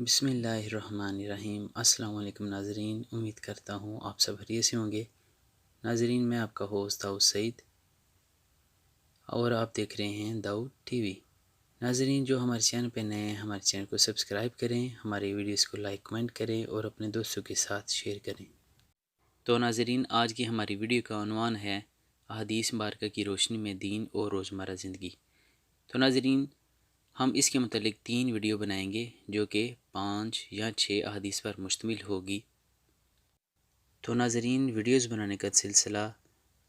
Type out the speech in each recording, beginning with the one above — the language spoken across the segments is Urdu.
بسم اللہ الرحمن الرحیم۔ السلام علیکم ناظرین، امید کرتا ہوں آپ سب خیریت سے ہوں گے۔ ناظرین، میں آپ کا ہوسٹ داؤد سعید اور آپ دیکھ رہے ہیں داؤد ٹی وی۔ ناظرین، جو ہمارے چینل پہ نئے ہیں ہمارے چینل کو سبسکرائب کریں، ہماری ویڈیوز کو لائک کمنٹ کریں اور اپنے دوستوں کے ساتھ شیئر کریں۔ تو ناظرین، آج کی ہماری ویڈیو کا عنوان ہے احادیث مبارکہ کی روشنی میں دین اور روزمرہ زندگی۔ تو ناظرین، ہم اس کے متعلق 3 ویڈیو بنائیں گے جو کہ 5 یا 6 احادیث پر مشتمل ہوگی۔ تو ناظرین، ویڈیوز بنانے کا سلسلہ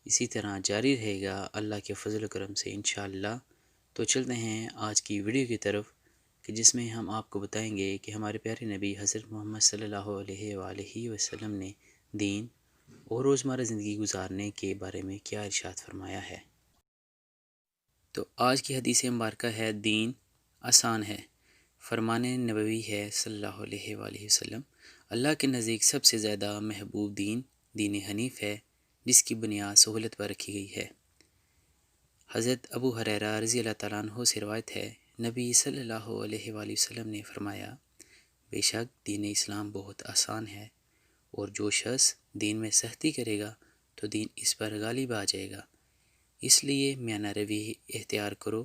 اسی طرح جاری رہے گا اللہ کے فضل و کرم سے انشاءاللہ۔ تو چلتے ہیں آج کی ویڈیو کی طرف کہ جس میں ہم آپ کو بتائیں گے کہ ہمارے پیارے نبی حضرت محمد صلی اللہ علیہ وآلہ وسلم نے دین اور روزمرہ زندگی گزارنے کے بارے میں کیا ارشاد فرمایا ہے۔ تو آج کی حدیث مبارکہ ہے دین آسان ہے۔ فرمان نبوی ہے صلی اللہ علیہ وآلہ وسلم، اللہ کے نزدیک سب سے زیادہ محبوب دین دین حنیف ہے جس کی بنیاد سہولت پر رکھی گئی ہے۔ حضرت ابو ہریرہ رضی اللہ تعالیٰ عنہ سے روایت ہے، نبی صلی اللہ علیہ وآلہ وسلم نے فرمایا، بے شک دین اسلام بہت آسان ہے، اور جو شخص دین میں سختی کرے گا تو دین اس پر غالب آ جائے گا۔ اس لیے میانہ روی اختیار کرو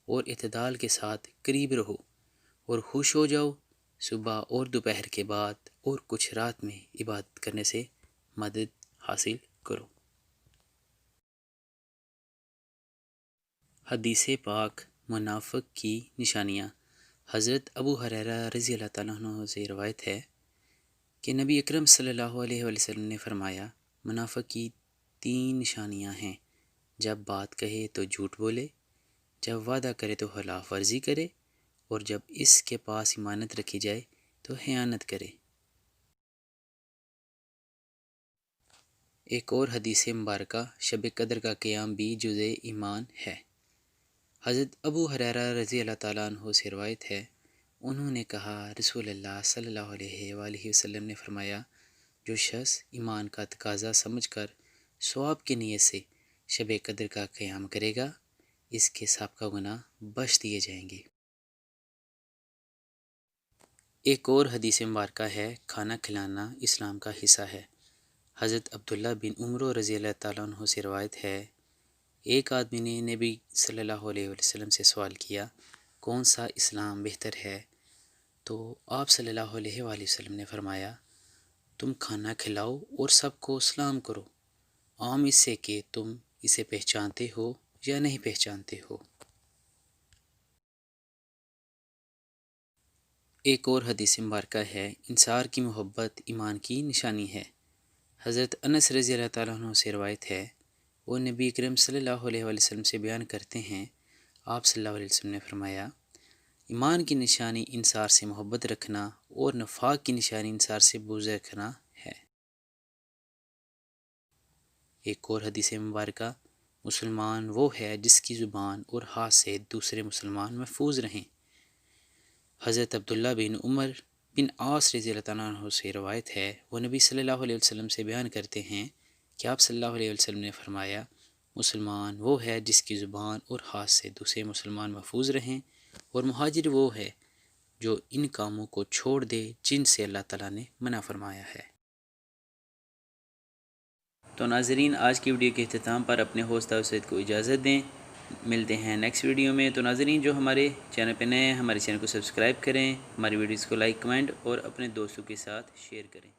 اور اعتدال کے ساتھ قریب رہو، اور خوش ہو جاؤ صبح اور دوپہر کے بعد، اور کچھ رات میں عبادت کرنے سے مدد حاصل کرو۔ حدیث پاک منافق کی نشانیاں۔ حضرت ابو ہریرہ رضی اللہ تعالیٰ عنہ سے روایت ہے کہ نبی اکرم صلی اللہ علیہ وسلم نے فرمایا، منافق کی 3 نشانیاں ہیں، جب بات کہے تو جھوٹ بولے، جب وعدہ کرے تو خلاف ورزی کرے، اور جب اس کے پاس امانت رکھی جائے تو خیانت کرے۔ ایک اور حدیث مبارکہ، شب قدر کا قیام بھی جزء ایمان ہے۔ حضرت ابو ہریرہ رضی اللہ تعالیٰ عنہ سے روایت ہے، انہوں نے کہا، رسول اللہ صلی اللہ علیہ وآلہ وسلم نے فرمایا، جو شخص ایمان کا تقاضا سمجھ کر ثواب کی نیت سے شب قدر کا قیام کرے گا، اس کے سابقہ گناہ بخش دیے جائیں گے۔ ایک اور حدیث مبارکہ ہے، کھانا کھلانا اسلام کا حصہ ہے۔ حضرت عبداللہ بن عمر رضی اللہ تعالیٰ عنہ سے روایت ہے، ایک آدمی نے نبی صلی اللہ علیہ وسلم سے سوال کیا، کون سا اسلام بہتر ہے؟ تو آپ صلی اللہ علیہ وآلہ وسلم نے فرمایا، تم کھانا کھلاؤ اور سب کو سلام کرو، عام اس سے کہ تم اسے پہچانتے ہو یا نہیں پہچانتے ہو۔ ایک اور حدیث مبارکہ ہے، انصار کی محبت ایمان کی نشانی ہے۔ حضرت انس رضی اللہ تعالیٰ عنہ سے روایت ہے، وہ نبی اکرم صلی اللہ علیہ وآلہ وسلم سے بیان کرتے ہیں، آپ صلی اللہ علیہ وسلم نے فرمایا، ایمان کی نشانی انصار سے محبت رکھنا اور نفاق کی نشانی انصار سے بغض رکھنا ہے۔ ایک اور حدیث مبارکہ، مسلمان وہ ہے جس کی زبان اور ہاتھ سے دوسرے مسلمان محفوظ رہیں۔ حضرت عبداللہ بن عمر بن عاص رضی اللہ تعالیٰ عنہ سے روایت ہے، وہ نبی صلی اللہ علیہ وسلم سے بیان کرتے ہیں کہ آپ صلی اللہ علیہ وسلم نے فرمایا، مسلمان وہ ہے جس کی زبان اور ہاتھ سے دوسرے مسلمان محفوظ رہیں، اور مہاجر وہ ہے جو ان کاموں کو چھوڑ دے جن سے اللہ تعالیٰ نے منع فرمایا ہے۔ تو ناظرین، آج کی ویڈیو کے اختتام پر اپنے ہوسٹ داؤد سعید کو اجازت دیں، ملتے ہیں نیکسٹ ویڈیو میں۔ تو ناظرین، جو ہمارے چینل پہ نئے ہیں ہمارے چینل کو سبسکرائب کریں، ہماری ویڈیوز کو لائک کمنٹ اور اپنے دوستوں کے ساتھ شیئر کریں۔